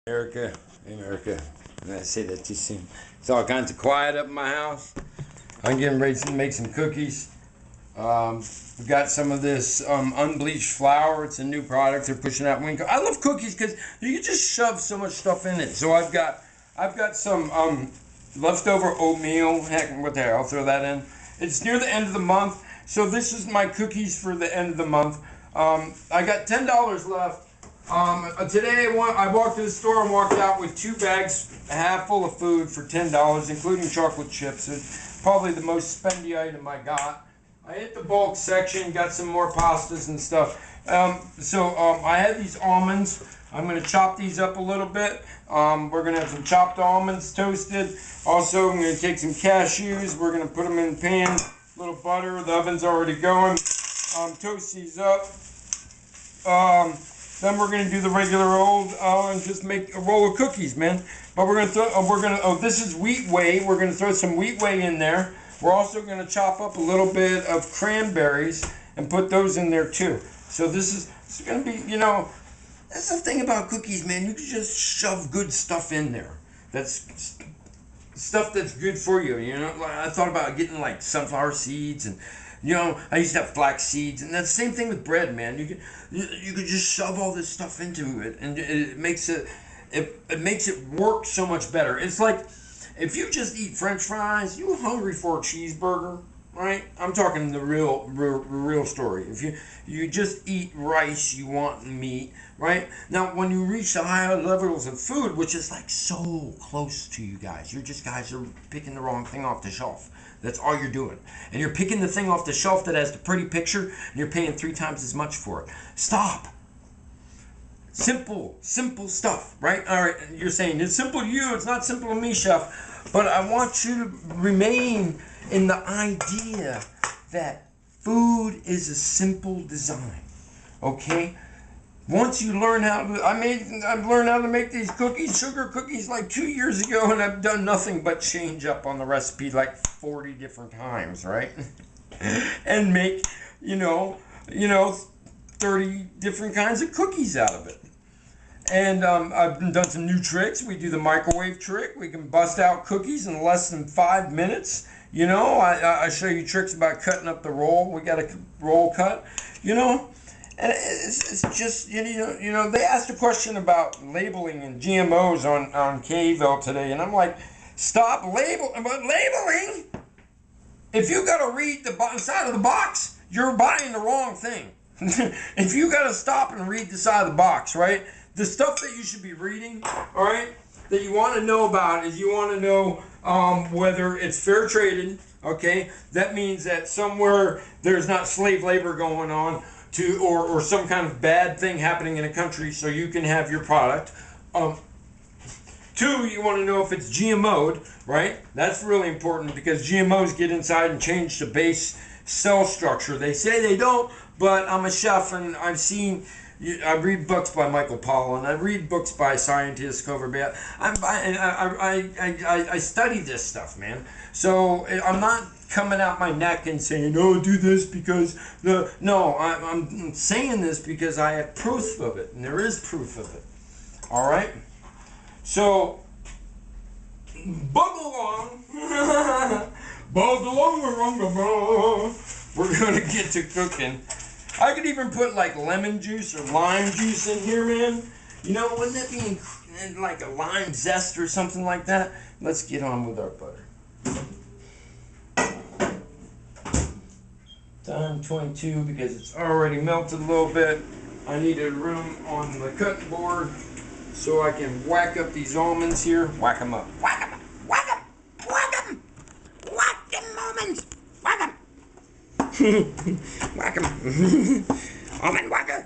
America, America. And I say that too soon. It's all kinds of quiet up in my house. I'm getting ready to make some cookies. We got some of this unbleached flour. It's a new product they're pushing out. I love cookies because you can just shove so much stuff in it. So I've got some leftover oatmeal. Heck, what the hell? I'll throw that in. It's near the end of the month, so this is my cookies for the end of the month. I got $10 left. Today I walked to the store and walked out with 2 bags half full of food for $10, including chocolate chips. It's probably the most spendy item I got. I hit the bulk section, got some more pastas and stuff. I had these almonds. I'm going to chop these up a little bit. We're going to have some chopped almonds toasted. Also, I'm going to take some cashews. We're going to put them in the pan. A little butter. The oven's already going. Toast these up. Then we're going to do the regular old and just make a roll of cookies, man. But we're going to throw, this is wheat whey. We're going to throw some wheat whey in there. We're also going to chop up a little bit of cranberries and put those in there too. So it's going to be, that's the thing about cookies, man. You can just shove good stuff in there. That's stuff that's good for you. I thought about getting like sunflower seeds and, I used to have flax seeds, and that's the same thing with bread, man. You could just shove all this stuff into it, and it makes it work so much better. It's like if you just eat French fries, you're hungry for a cheeseburger, right? I'm talking the real story. If you just eat rice, you want meat, right? Now, when you reach the higher levels of food, which is like so close to you guys are picking the wrong thing off the shelf. That's all you're doing. And you're picking the thing off the shelf that has the pretty picture, and you're paying 3 times as much for it. Stop. Simple stuff, right? All right, you're saying it's simple to you, it's not simple to me, chef. But I want you to remain in the idea that food is a simple design, okay? Once you learn how to, I've learned how to make these cookies, sugar cookies, like 2 years ago, and I've done nothing but change up on the recipe like 40 different times, right? And make, 30 different kinds of cookies out of it. And I've done some new tricks. We do the microwave trick. We can bust out cookies in less than 5 minutes. I show you tricks about cutting up the roll. We got a roll cut, And it's just, they asked a question about labeling and GMOs on KVL today, and I'm like, stop labeling. If you got to read the side of the box, you're buying the wrong thing. If you got to stop and read the side of the box, right? The stuff that you should be reading, all right, that you want to know about is you want to know whether it's fair traded, okay? That means that somewhere there's not slave labor going on, or some kind of bad thing happening in a country so you can have your product. 2, you want to know if it's GMO'd, right? That's really important because GMOs get inside and change the base cell structure. They say they don't, but I'm a chef and I read books by Michael Pollan. I read books by scientists, Coverbat. I study this stuff, man. So I'm not coming out my neck and saying, "Oh, do this because no." I'm saying this because I have proof of it, and there is proof of it. All right. So bug along, bug along. We're gonna get to cooking. I could even put like lemon juice or lime juice in here, man. Wouldn't that be like a lime zest or something like that? Let's get on with our butter. Time 22 because it's already melted a little bit. I needed room on the cutting board so I can whack up these almonds here. Whack them up. Whack them up. Whack them. Whack them. Whack them almonds. Whack them. Whack them. Almond whacker.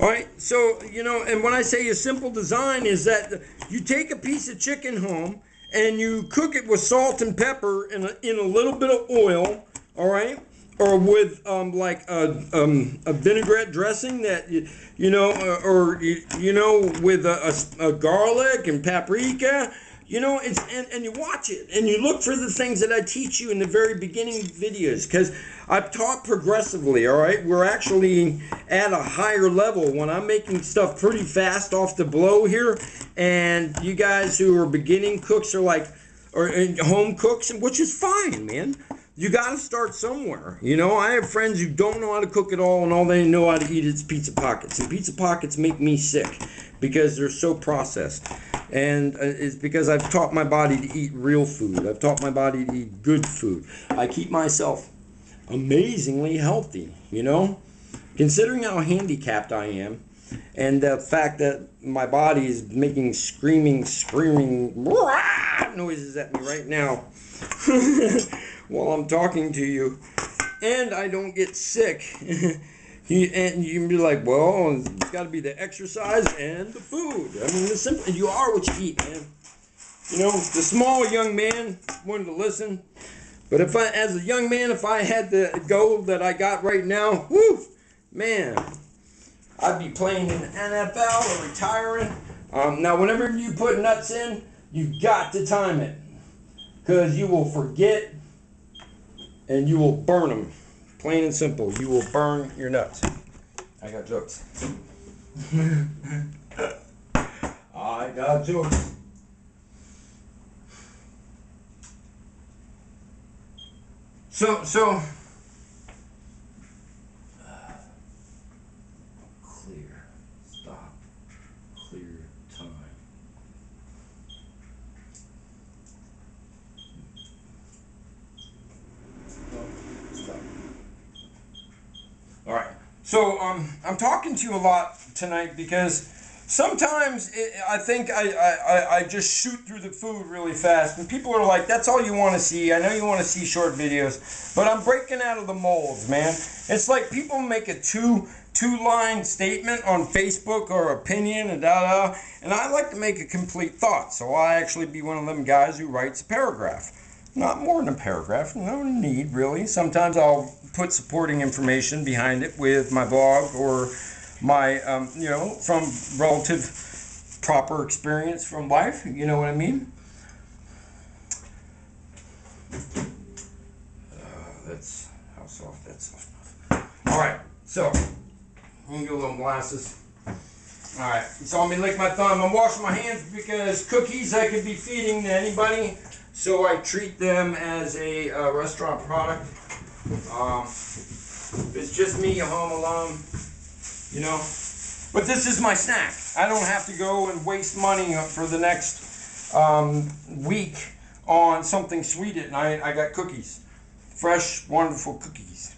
All right, so, and when I say a simple design is that you take a piece of chicken home and you cook it with salt and pepper in a little bit of oil, all right? Or with like a vinaigrette dressing that, with a garlic and paprika. And you watch it and you look for the things that I teach you in the very beginning videos, because I've taught progressively, all right? We're actually at a higher level when I'm making stuff pretty fast off the blow here, and you guys who are beginning cooks are like, or home cooks, which is fine, man. You got to start somewhere. You know, I have friends who don't know how to cook at all, and all they know how to eat is Pizza Pockets. And Pizza Pockets make me sick because they're so processed. And it's because I've taught my body to eat real food. I've taught my body to eat good food. I keep myself amazingly healthy, you know? Considering how handicapped I am, and the fact that my body is making screaming noises at me right now while I'm talking to you, and I don't get sick. And you can be like, well, it's got to be the exercise and the food. I mean, the simple, you are what you eat, man. You know, the small young man wanted to listen, but if I, as a young man, if I had the goal that I got right now, whoo, man, I'd be playing in the NFL or retiring. Now, whenever you put nuts in, you got to time it, because you will forget and you will burn them. Plain and simple, you will burn your nuts. I got jokes. I got jokes. So clear, stop, clear time. Stop. All right. So I'm talking to you a lot tonight because sometimes I think I just shoot through the food really fast, and people are like, that's all you want to see. I know you want to see short videos, but I'm breaking out of the molds, man. It's like people make a two-line statement on Facebook or opinion and and I like to make a complete thought, so I actually be one of them guys who writes a paragraph. Not more than a paragraph, no need really. Sometimes I'll put supporting information behind it with my blog or my, you know, from relative proper experience from life, you know what I mean? That's how soft, that's soft enough. All right, so I'm gonna get a little molasses. All right, you saw me lick my thumb. I'm washing my hands because cookies I could be feeding to anybody, so I treat them as a restaurant product. If it's just me home alone, you know. But this is my snack. I don't have to go and waste money for the next week on something sweet at night. I got cookies. Fresh, wonderful cookies.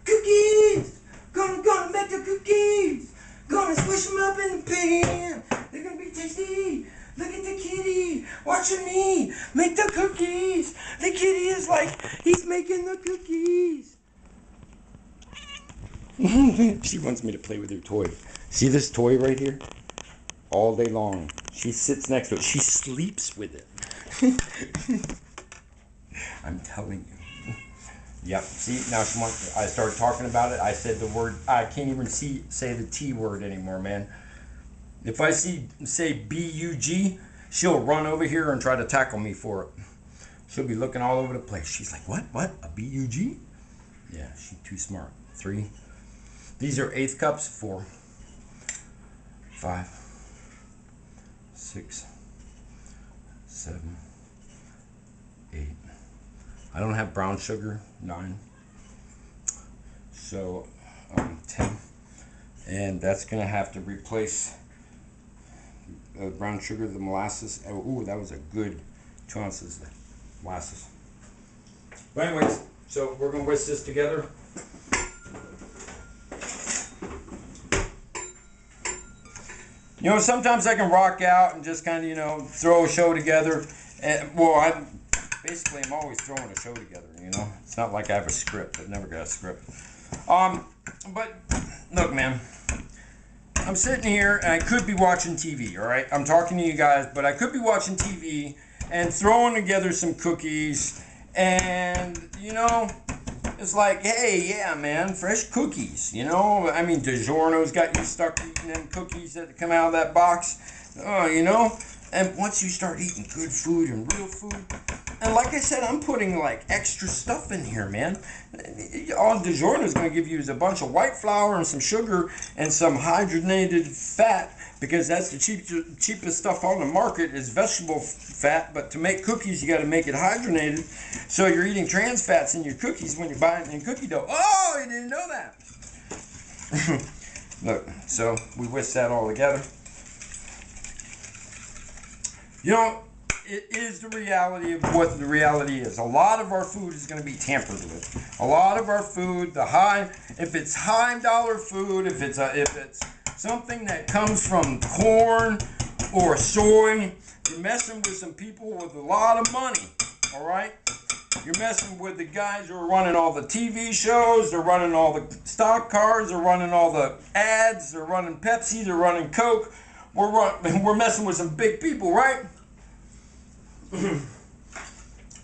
Cookies! Gonna make the cookies! Gonna squish them up in the pan! They're gonna be tasty! Look at the kitty watching me make the cookies! The kitty is like, he's making the cookies! She wants me to play with her toy. See this toy right here? All day long. She sits next to it. She sleeps with it. I'm telling you. Yep. See, now she wants. I started talking about it. I said the word. I can't even say the T word anymore, man. If I say B-U-G, she'll run over here and try to tackle me for it. She'll be looking all over the place. She's like, what? What? A B-U-G? Yeah, she's too smart. 3. These are 1/8 cups. 4, 5, 6, 7, 8. I don't have brown sugar. 9. So 10. And that's gonna have to replace the brown sugar, the molasses. Oh, that was a good 2 ounces of molasses. But anyways, so we're gonna whisk this together. You know, sometimes I can rock out and just kind of, you know, throw a show together. And, well, I'm always throwing a show together, you know. It's not like I have a script. I've never got a script. But, look, man. I'm sitting here, and I could be watching TV, all right? I'm talking to you guys, but I could be watching TV and throwing together some cookies. And, you know, it's like, hey, yeah, man, fresh cookies, you know? I mean, DiGiorno's got you stuck eating them cookies that come out of that box, you know? And once you start eating good food and real food, And like I said, I'm putting like extra stuff in here, man. All DiGiorno is going to give you is a bunch of white flour and some sugar and some hydrogenated fat, because that's the cheapest stuff on the market is vegetable fat. But to make cookies, you got to make it hydrogenated. So you're eating trans fats in your cookies when you're buying it in cookie dough. Oh, you didn't know that. Look, so we whisk that all together. You know, it is the reality of what the reality is. A lot of our food is going to be tampered with. A lot of our food, if it's high dollar food, if it's something that comes from corn or soy, you're messing with some people with a lot of money. All right, you're messing with the guys who are running all the TV shows. They're running all the stock cars. They're running all the ads. They're running Pepsi. They're running Coke. We're messing with some big people, right?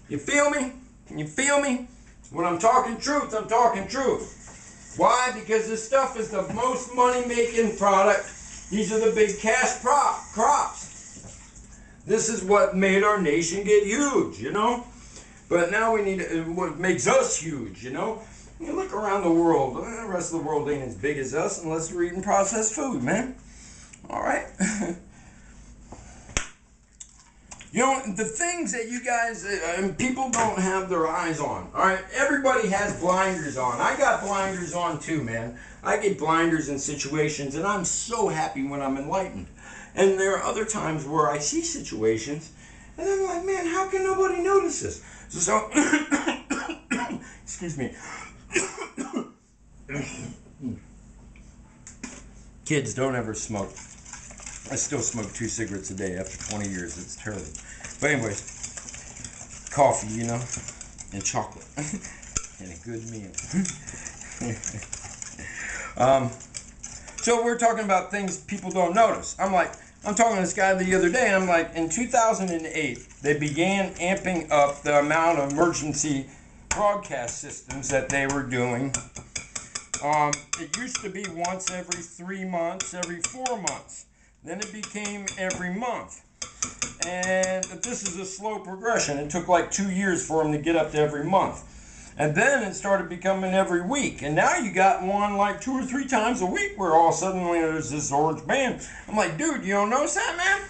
You feel me? You feel me? When I'm talking truth, I'm talking truth. Why? Because this stuff is the most money-making product. These are the big cash crops. This is what made our nation get huge, you know? But now we need what makes us huge, you know? You look around the world. The rest of the world ain't as big as us unless we're eating processed food, man. All right? You know, the things that you guys, people don't have their eyes on, all right? Everybody has blinders on. I got blinders on too, man. I get blinders in situations, and I'm so happy when I'm enlightened. And there are other times where I see situations, and I'm like, man, how can nobody notice this? So excuse me. Kids, don't ever smoke. I still smoke 2 cigarettes a day after 20 years. It's terrible. But anyways, coffee, you know, and chocolate, and a good meal. So we're talking about things people don't notice. I'm talking to this guy the other day, and I'm like, in 2008, they began amping up the amount of emergency broadcast systems that they were doing. It used to be once every 3 months, every 4 months. Then it became every month. And this is a slow progression. It took like 2 years for them to get up to every month. And then it started becoming every week. And now you got one like 2 or 3 times a week where all suddenly there's this orange band. I'm like, dude, you don't notice that, man?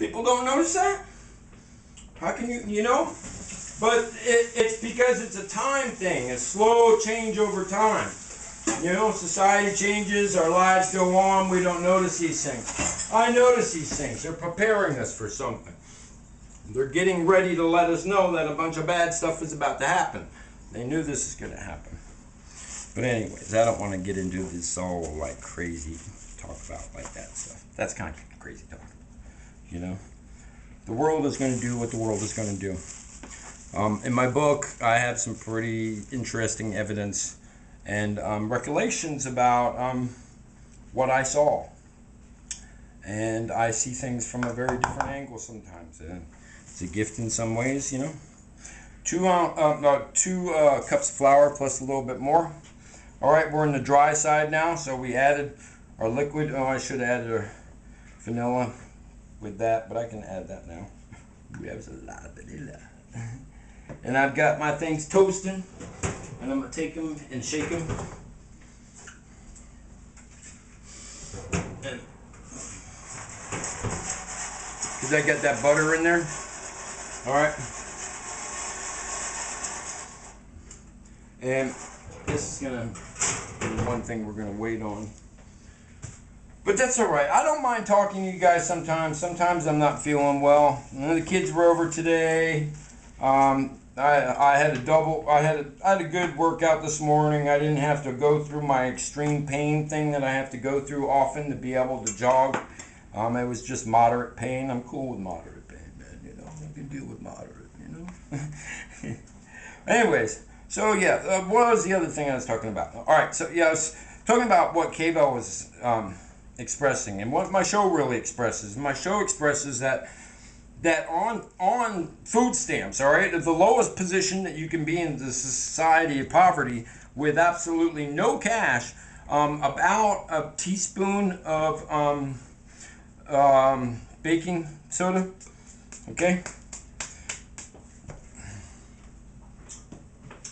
People don't notice that? How can you know? But it's because it's a time thing. A slow change over time. You know, society changes, our lives go on, we don't notice these things. I notice these things. They're preparing us for something. They're getting ready to let us know that a bunch of bad stuff is about to happen. They knew this is going to happen. But anyways, I don't want to get into this all like crazy talk about like that stuff. That's kind of crazy talk. You know? The world is going to do what the world is going to do. In my book, I have some pretty interesting evidence and recollections about what I saw. And I see things from a very different angle sometimes. And it's a gift in some ways, you know. 2 cups of flour plus a little bit more. All right, we're in the dry side now, so we added our liquid. Oh, I should have added our vanilla with that, but I can add that now. We have a lot of vanilla. And I've got my things toasting, and I'm going to take them and shake them. Because I got that butter in there. Alright. And this is going to be one thing we're going to wait on. But that's alright. I don't mind talking to you guys sometimes. Sometimes I'm not feeling well. The kids were over today. I had a good workout this morning. I didn't have to go through my extreme pain thing that I have to go through often to be able to jog. It was just moderate pain. I'm cool with moderate pain, man. You know, I can deal with moderate. You know. Anyways, so yeah, what was the other thing I was talking about? All right, so yeah, I was talking about what K-Bell was expressing and what my show really expresses. My show expresses that on food stamps, all right, the lowest position that you can be in the society of poverty with absolutely no cash, about a teaspoon of baking soda, okay,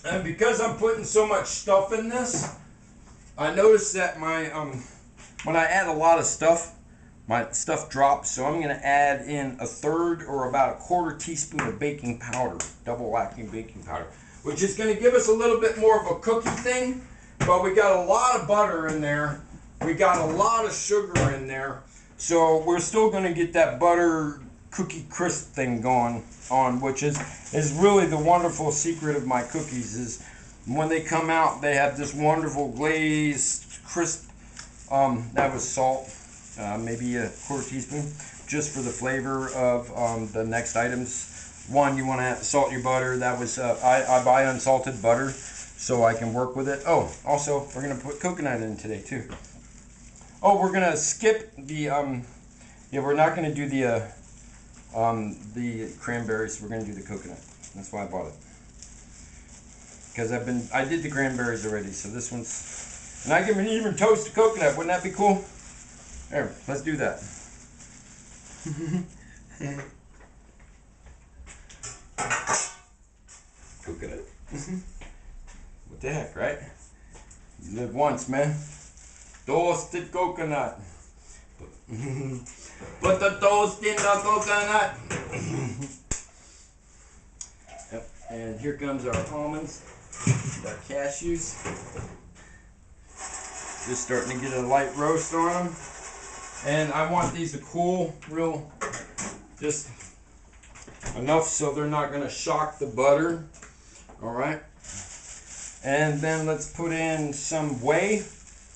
And because I'm putting so much stuff in this, I noticed that my when I add a lot of stuff, my stuff drops. So I'm going to add in 1/3 or about 1/4 teaspoon of baking powder, double acting baking powder, which is going to give us a little bit more of a cookie thing. But we got a lot of butter in there. We got a lot of sugar in there. So we're still going to get that butter cookie crisp thing going on, which is really the wonderful secret of my cookies, is when they come out, they have this wonderful glazed, crisp, that was salt, maybe 1/4 teaspoon, just for the flavor of the next items. One, you want to salt your butter. That was, I buy unsalted butter so I can work with it. Oh, also, we're going to put coconut in today, too. Oh, we're going to skip the, yeah, we're not going to do the cranberries. We're going to do the coconut. That's why I bought it. Because I did the cranberries already, so this one's, and I can even toast the coconut. Wouldn't that be cool? There, let's do that. Coconut. What the heck, right? You live once, man. Toasted coconut. Put the toast in the coconut. Yep. And here comes our almonds, our cashews. Just starting to get a light roast on them. And I want these to cool real, just enough so they're not going to shock the butter. All right. And then let's put in some whey.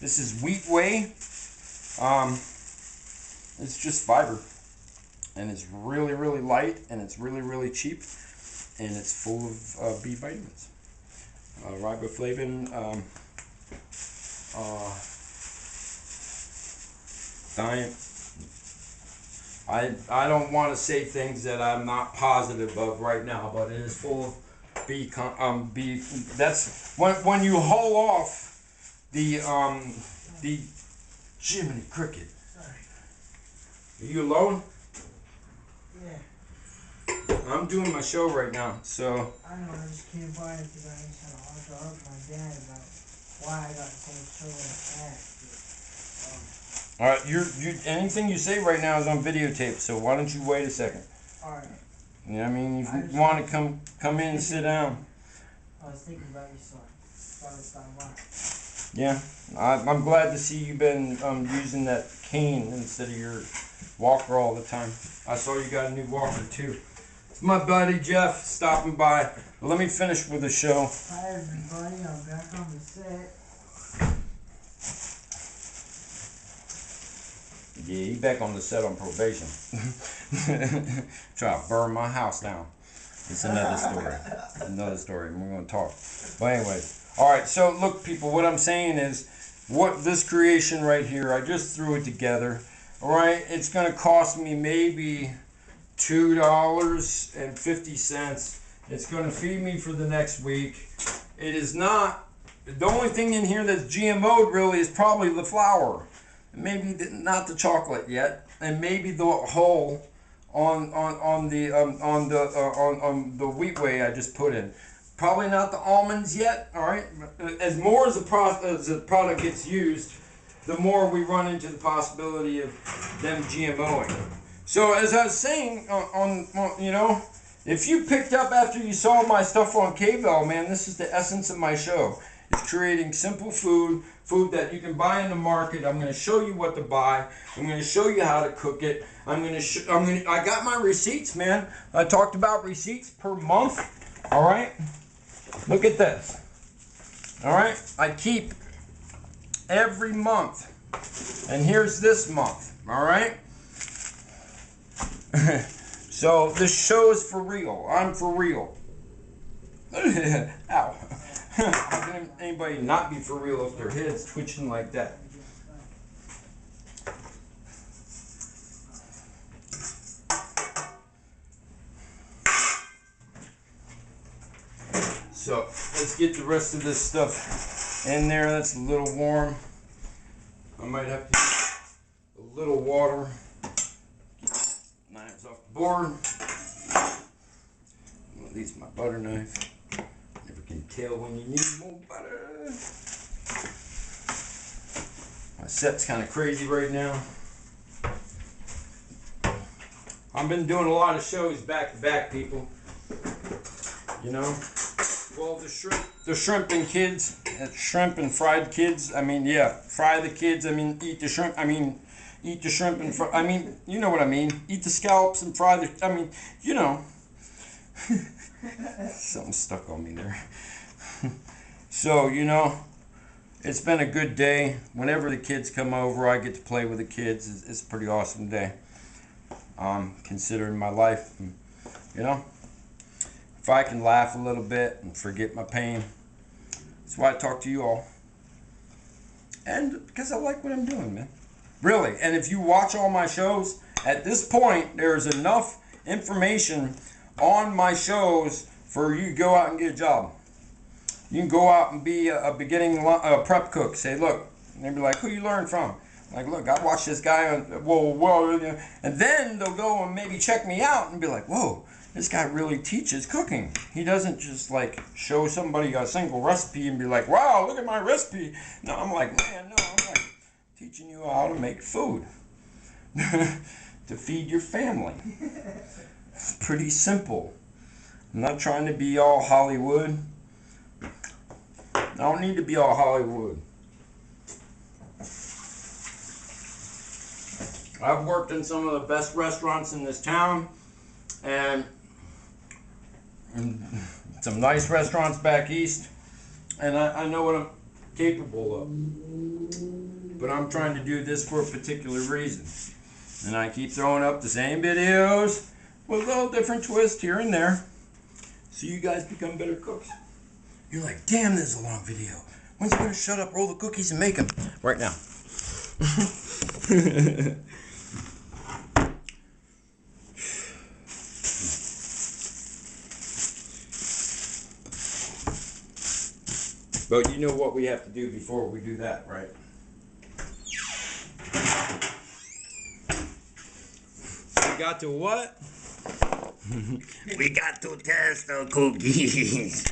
This is wheat whey. It's just fiber, and it's really, really light, and it's really, really cheap, and it's full of B vitamins, riboflavin, diet. I don't want to say things that I'm not positive of right now, but it is full of B. That's when you haul off the Jiminy Cricket. Are you alone? Yeah. I'm doing my show right now, so. I know, I just came by because I just had a hard talk with my dad about why I got so much trouble in the past. Alright, anything you say right now is on videotape, so why don't you wait a second? Alright. You know what I mean? If you want to come in and sit down. I was thinking about your son. Stop by. Yeah, I'm glad to see you've been using that cane instead of your walker all the time. I saw you got a new walker too. It's my buddy Jeff stopping by. Let me finish with the show. Hi everybody, I'm back on the set. Yeah, he's back on the set on probation. Try to burn my house down. It's another story. Another story, and we're going to talk. But anyway, all right. So look, people, what I'm saying is, what this creation right here, I just threw it together. All right, it's going to cost me maybe $2.50. It's going to feed me for the next week. It is not. The only thing in here that's GMO'd really is probably the flour. Maybe not the chocolate yet, and maybe the whole on the wheat whey I just put in. Probably not the almonds yet. All right. As more as the product gets used, the more we run into the possibility of them GMOing. So as I was saying, you know, if you picked up after you saw my stuff on KVL, man, this is the essence of my show. It's creating simple food that you can buy in the market. I'm going to show you what to buy. I'm going to show you how to cook it. I got my receipts, man. I talked about receipts per month. All right. Look at this. All right. I keep every month. And here's this month. All right. So this show is for real. I'm for real. Ow. How can anybody not be for real if their head's twitching like that? So let's get the rest of this stuff in there. That's a little warm. I might have to use a little water. Knives off the board. Well, at least my butter knife. Never can tell when you need more butter. My set's kind of crazy right now. I've been doing a lot of shows back to back, people. You know? Well, the shrimp and kids, shrimp and fried kids. I mean, yeah, fry the kids. I mean, eat the shrimp. I mean, eat the shrimp and fry. I mean, you know what I mean. Eat the scallops and fry the. I mean, you know. Something stuck on me there. So, you know, it's been a good day. Whenever the kids come over, I get to play with the kids. It's a pretty awesome day. Considering my life, you know. If I can laugh a little bit and forget my pain, that's why I talk to you all. And because I like what I'm doing, man. Really. And if you watch all my shows, at this point, there's enough information on my shows for you to go out and get a job. You can go out and be a beginning prep cook. Say, look, and they'll be like, who you learn from? Like, look, I watched this guy on, whoa, and then they'll go and maybe check me out and be like, whoa, this guy really teaches cooking. He doesn't just like show somebody a single recipe and be like, wow, look at my recipe. No, I'm like, man, no, I'm like teaching you how to make food to feed your family. It's pretty simple. I'm not trying to be all Hollywood. I don't need to be all Hollywood. I've worked in some of the best restaurants in this town, and some nice restaurants back east, and I know what I'm capable of. But I'm trying to do this for a particular reason. And I keep throwing up the same videos with a little different twist here and there, so you guys become better cooks. You're like, damn, this is a long video. When's he gonna shut up, roll the cookies, and make them? Right now. But you know what we have to do before we do that, right? We got to what? We got to test the cookies.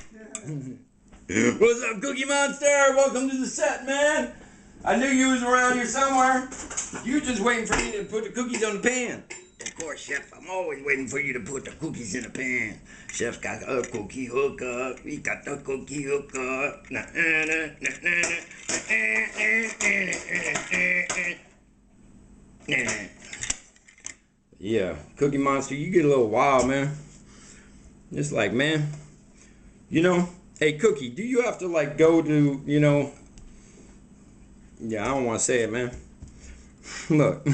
What's up, Cookie Monster? Welcome to the set, man. I knew you was around here somewhere. You were just waiting for me to put the cookies on the pan. Of course, Chef, I'm always waiting for you to put the cookies in the pan. Chef's got a cookie hookup. We got the cookie hookup. Yeah, Cookie Monster, you get a little wild, man. It's like, man, you know, hey, Cookie, do you have to, like, go to, you know, yeah, I don't want to say it, man. Look.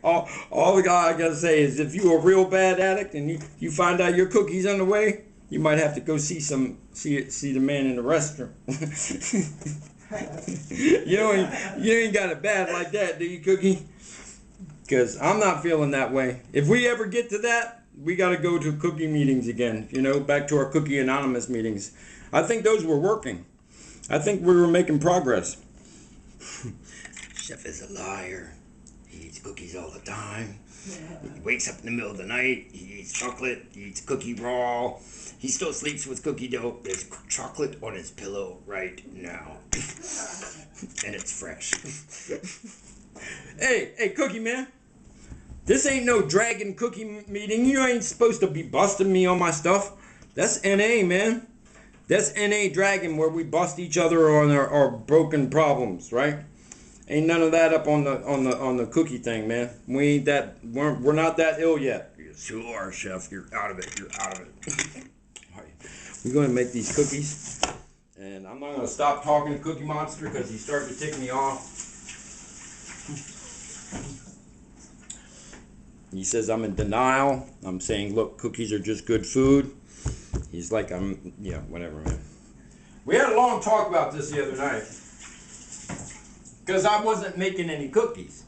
all the guy I gotta say is, if you're a real bad addict and you find out your cookie's on the way, you might have to go see the man in the restroom. you ain't got it bad like that, do you, Cookie? Because I'm not feeling that way. If we ever get to that, we got to go to cookie meetings again. You know, back to our Cookie Anonymous meetings. I think those were working. I think we were making progress. Chef is a liar. He eats cookies all the time. He wakes up in the middle of the night. He eats chocolate. He eats cookie raw. He still sleeps with cookie dough. There's chocolate on his pillow right now. And it's fresh. Hey, Cookie Man. This ain't no dragon cookie meeting. You ain't supposed to be busting me on my stuff. That's NA, man. That's NA Dragon, where we bust each other on our broken problems, right? Ain't none of that up on the cookie thing, man. We ain't that. We're not that ill yet. Yes, you are, Chef. You're out of it. You're out of it. All right. We're going to make these cookies, and I'm not going to stop talking to Cookie Monster because he's starting to tick me off. He says I'm in denial. I'm saying, look, cookies are just good food. He's like, yeah, whatever, man. We had a long talk about this the other night. Because I wasn't making any cookies.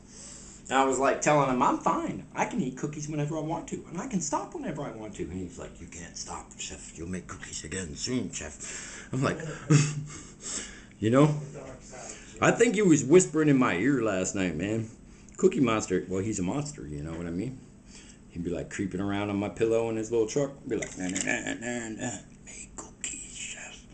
And I was like telling him, I'm fine. I can eat cookies whenever I want to. And I can stop whenever I want to. And he's like, you can't stop, Chef. You'll make cookies again soon, Chef. I'm like, you know? I think he was whispering in my ear last night, man. Cookie Monster, well, he's a monster, you know what I mean? He'd be like creeping around on my pillow in his little truck. Be like, nah, nah, nah, nah, nah. Make cookies, chef.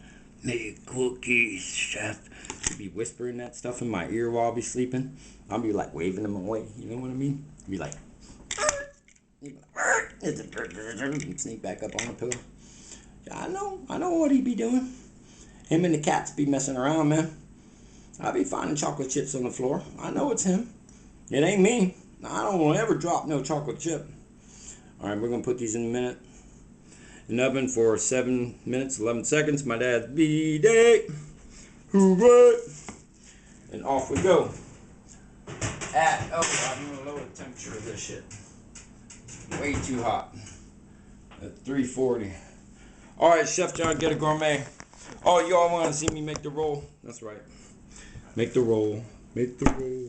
Make cookies, chef. He'd be whispering that stuff in my ear while I'll be sleeping. I'll be like waving him away. You know what I mean? He'd be like, he'd sneak back up on the pillow. Yeah, I know what he'd be doing. Him and the cats be messing around, man. I'll be finding chocolate chips on the floor. I know it's him. It ain't me. I don't want to ever drop no chocolate chip. Alright, we're going to put these in a minute. In the oven for 7 minutes, 11 seconds. My dad's B-Day. Who what? And off we go. I'm going to lower the temperature of this shit. Way too hot. At 340. Alright, Chef John, Ghetto Gourmet. Oh, y'all want to see me make the roll? That's right. Make the roll. Make the roll.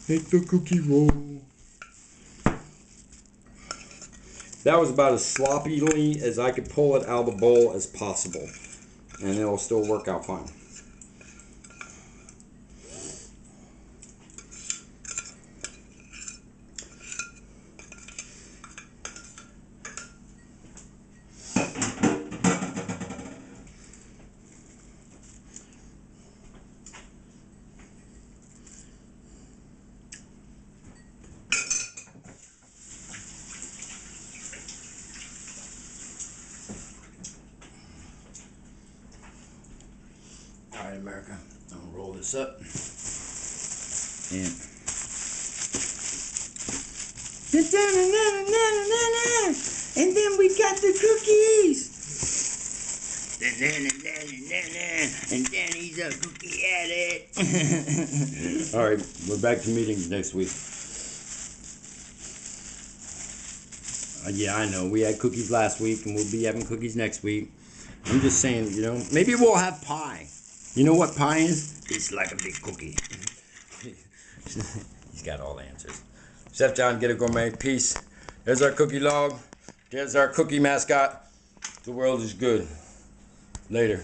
Make the cookie roll. That was about as sloppily as I could pull it out of the bowl as possible. And it'll still work out fine. Alright, America, I'm gonna roll this up. And then we got the cookies. And Danny's a cookie addict. Alright, we're back to meetings next week. Yeah, I know. We had cookies last week, and we'll be having cookies next week. I'm just saying, you know, maybe we'll have pie. You know what pie is? It's like a big cookie. He's got all the answers. Chef John, Ghetto Gourmet. Peace. There's our cookie log. There's our cookie mascot. The world is good. Later.